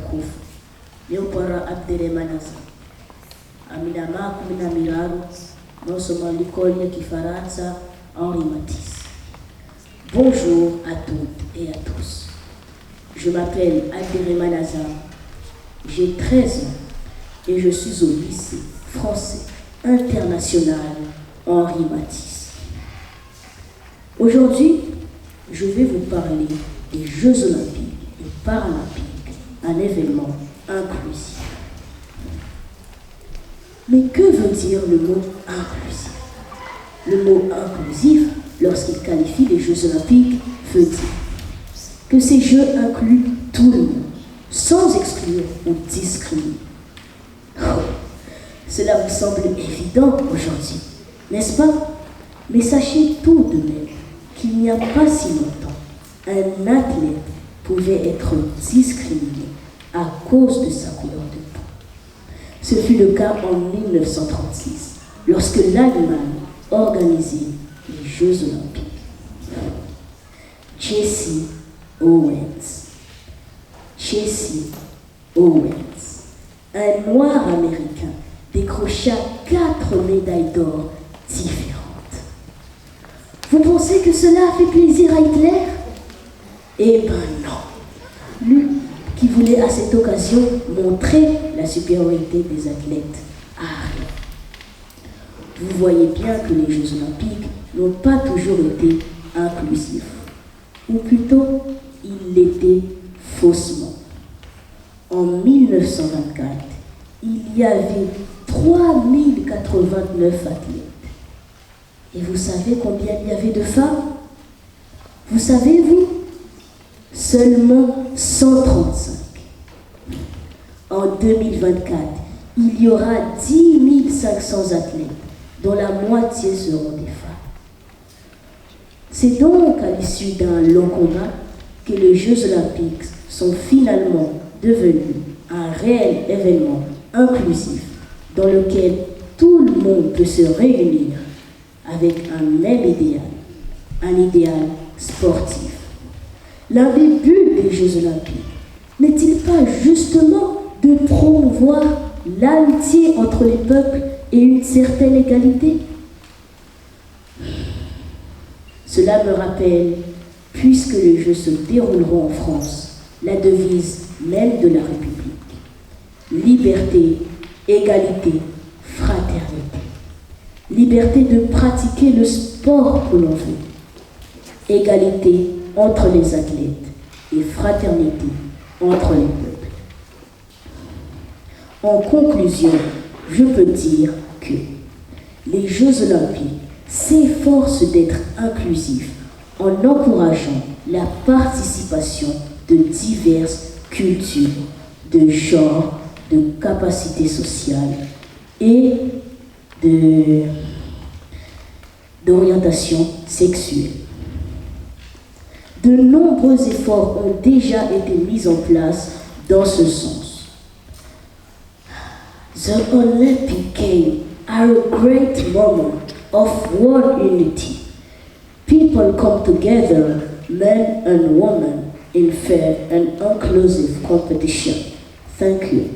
mtukufu Leopora Abderrahmanaza Aminama 13 nosoma l'école ya Kifaransa Henri Matisse. Bonjour à toutes et à tous. Je m'appelle Abderrahmanaza, j'ai 13 ans et je suis au lycée français international Henri Matisse. Aujourd'hui, je vais vous parler des Jeux olympiques et paralympiques, un événement inclusif. Mais que veut dire le mot inclusif? Le mot inclusif, lorsqu'il qualifie les Jeux olympiques, veut dire que ces Jeux incluent tout le monde, sans exclure ou discriminer. Oh, cela vous semble évident aujourd'hui, n'est-ce pas? Mais sachez tout de même qu'il n'y a pas si longtemps, un athlète pouvait être discriminé à cause de sa couleur de peau. Ce fut le cas en 1936, lorsque l'Allemagne organisait les Jeux olympiques. Jesse Owens. Jesse Owens, un noir américain, décrocha 4 médailles d'or différentes. Vous pensez que cela a fait plaisir à Hitler? Eh ben non. Lui, qui voulait à cette occasion montrer la supériorité des athlètes à rien. Vous voyez bien que les Jeux olympiques n'ont pas toujours été inclusifs, ou plutôt, ils l'étaient faussement. En 1924, il y avait 3089 athlètes. Et vous savez combien il y avait de femmes? Vous savez, vous? Seulement 135. En 2024, il y aura 10 500 athlètes, dont la moitié seront des femmes. C'est donc à l'issue d'un long combat que les Jeux olympiques sont finalement devenus un réel événement inclusif dans lequel tout le monde peut se réunir avec un même idéal, un idéal sportif. L'un des buts des Jeux olympiques n'est-il pas justement de promouvoir l'amitié entre les peuples et une certaine égalité? Cela me rappelle, puisque les Jeux se dérouleront en France, la devise même de la République. Liberté, égalité, fraternité. Liberté de pratiquer le sport que l'on veut. Égalité entre les athlètes et fraternité entre les peuples. En conclusion, je peux dire que les Jeux olympiques s'efforcent d'être inclusifs en encourageant la participation de diverses cultures, de genres, de capacités sociales et d'orientation sexuelle. De nombreux efforts ont déjà été mis en place dans ce sens. The Olympic Games are a great moment of world unity. People come together, men and women, in fair and inclusive competition. Thank you.